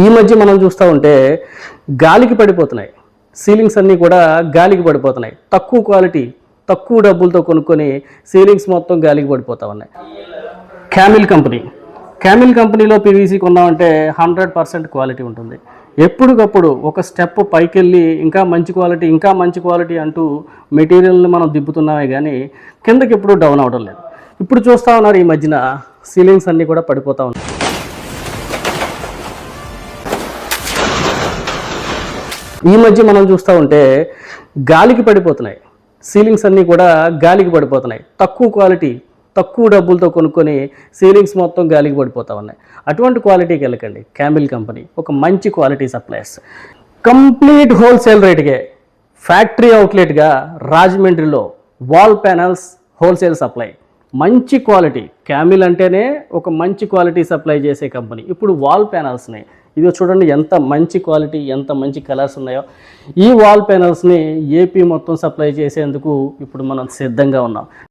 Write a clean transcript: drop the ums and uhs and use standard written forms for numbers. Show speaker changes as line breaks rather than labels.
ఈ మధ్య మనం చూస్తూ ఉంటే గాలికి పడిపోతున్నాయి సీలింగ్స్ అన్నీ కూడా గాలికి పడిపోతున్నాయి. తక్కువ క్వాలిటీ తక్కువ డబ్బులతో కొనుక్కొని సీలింగ్స్ మొత్తం గాలికి పడిపోతూ ఉన్నాయి. క్యామిల్ కంపెనీలో పీవీసీ కొన్నామంటే 100% క్వాలిటీ ఉంటుంది. ఎప్పటికప్పుడు ఒక స్టెప్ పైకి వెళ్ళి ఇంకా మంచి క్వాలిటీ అంటూ మెటీరియల్ని మనం దిబ్బుతున్నామే కానీ కిందకి ఎప్పుడు డౌన్ అవడం లేదు. ఇప్పుడు చూస్తూ ఉన్నారు ఈ మధ్యన సీలింగ్స్ అన్నీ కూడా పడిపోతూ ఉన్నాయి. ఈ మధ్య మనం చూస్తూ ఉంటే గాలికి పడిపోతున్నాయి సీలింగ్స్ అన్నీ కూడా గాలికి పడిపోతున్నాయి. తక్కువ క్వాలిటీ తక్కువ డబ్బులతో కొనుక్కొని సీలింగ్స్ మొత్తం గాలికి పడిపోతూ ఉన్నాయి. అటువంటి క్వాలిటీకి వెళ్ళకండి. క్యామిల్ కంపెనీ ఒక మంచి క్వాలిటీ సప్లయర్స్, కంప్లీట్ హోల్సేల్ రేట్కే ఫ్యాక్టరీ అవుట్లెట్గా రాజమండ్రిలో వాల్ ప్యానల్స్ హోల్సేల్ సప్లై. మంచి క్వాలిటీ. క్యామిల్ అంటేనే ఒక మంచి క్వాలిటీ సప్లై చేసే కంపెనీ. ఇప్పుడు వాల్ ప్యానల్స్ని ఇది చూడండి ఎంత మంచి క్వాలిటీ, ఎంత మంచి కలర్స్ ఉన్నాయో. ఈ వాల్ ప్యానల్స్ని ఏపీ మొత్తం సప్లై చేసేందుకు ఇప్పుడు మనం సిద్ధంగా ఉన్నాం.